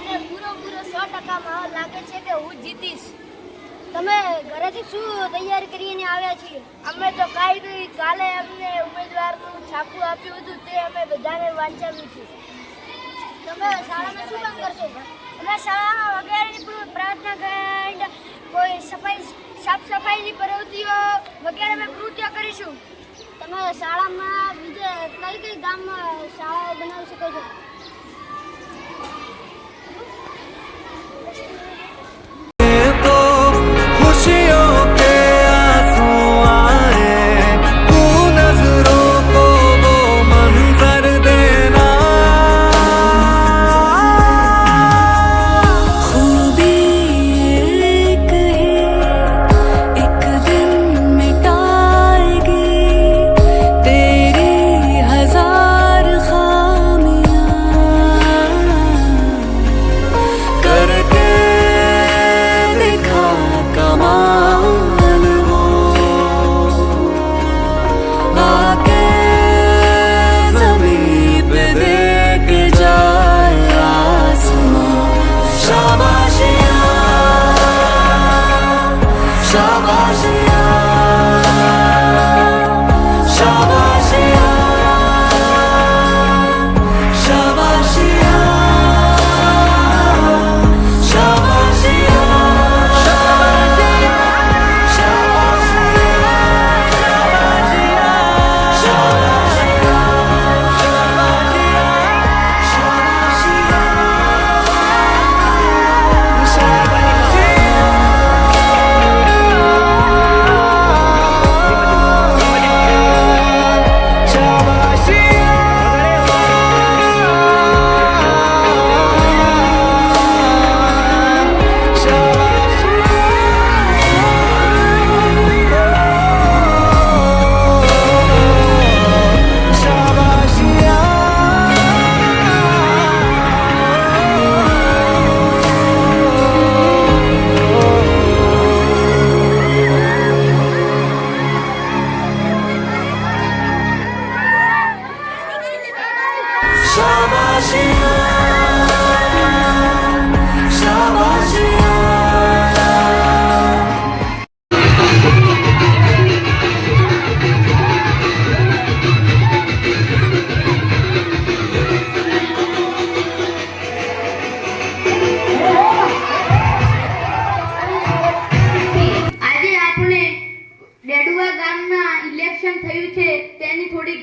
અને પૂરો 100% માહોલ લાગે છે કે હું જીતીશ. તમે ઘરેથી શું તૈયારી કરીને આવ્યા છીએ? અમે તો કાંઈ નહીં, કાલે અમને ઉમેદવારનું છાપું આપ્યું હતું તે અમે બધાને વાંચાવ્યું છે. તમે શાળામાં શું કામ કરશો? અમે શાળામાં વગેરેની પ્રાર્થના ગાંડ, કોઈ સાફ સફાઈની પ્રવૃત્તિઓ વગેરે અમે કૃત્ય કરીશું. તમે શાળામાં બીજે કઈ ગામમાં શાળાઓ બનાવી શકો છો?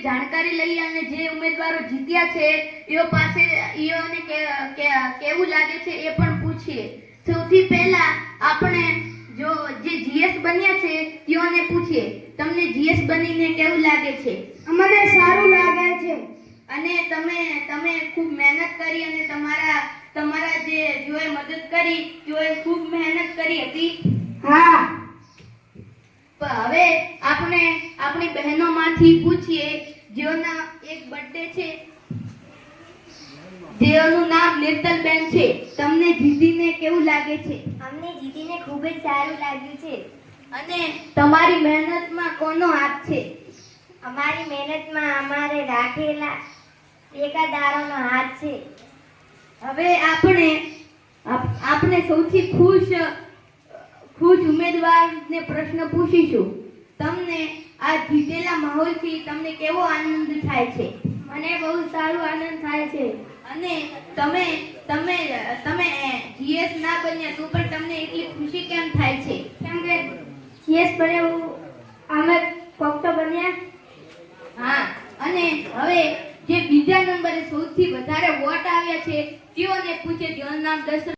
જાણકારી લઈ અને જે ઉમેદવારો જીત્યા છે એઓ પાસે એઓને કેવું લાગે છે એ પણ પૂછીએ. સૌથી પહેલા આપણે જે જીએસ બન્યા છે તેઓને પૂછીએ, તમને જીએસ બનીને કેવું લાગે છે? અમને સારું લાગે છે. અને તમે ખૂબ મહેનત કરી અને તમારા જે જોએ મદદ કરી તેઓએ ખૂબ મહેનત કરી હતી. હા. હવે આપણે આપણી બહેનોમાંથી પૂછીએ જેઓના એક બર્થડે છે, જેઓનું નામ નિર્તલબેન છે. તમને જીતીને કેવું લાગે છે? અમને જીતીને ખૂબ જ સારું લાગ્યું છે. અને તમારી મહેનતમાં કોનો હાથ છે? અમારી મહેનતમાં અમારે રાખેલા ટેકાદારોનો હાથ છે. હવે આપણે સૌથી ખુશ ઉમેદવારને પ્રશ્ન પૂછીશું. તમને આ જીતેલા માહોલથી તમને કેવો આનંદ થાય છે? મને બહુ સારું આનંદ થાય છે. અને તમે જીએસ ના બન્યા તો પણ તમને એટલી ખુશી કેમ થાય છે? કેમ કે જીએસ બન્યા અમે કોક તો બન્યા. હા. અને હવે જે બીજા નંબરે સૌથી વધારે વોટ આવ્યા છે તેઓને પૂછે, જેઓનું નામ દશરથ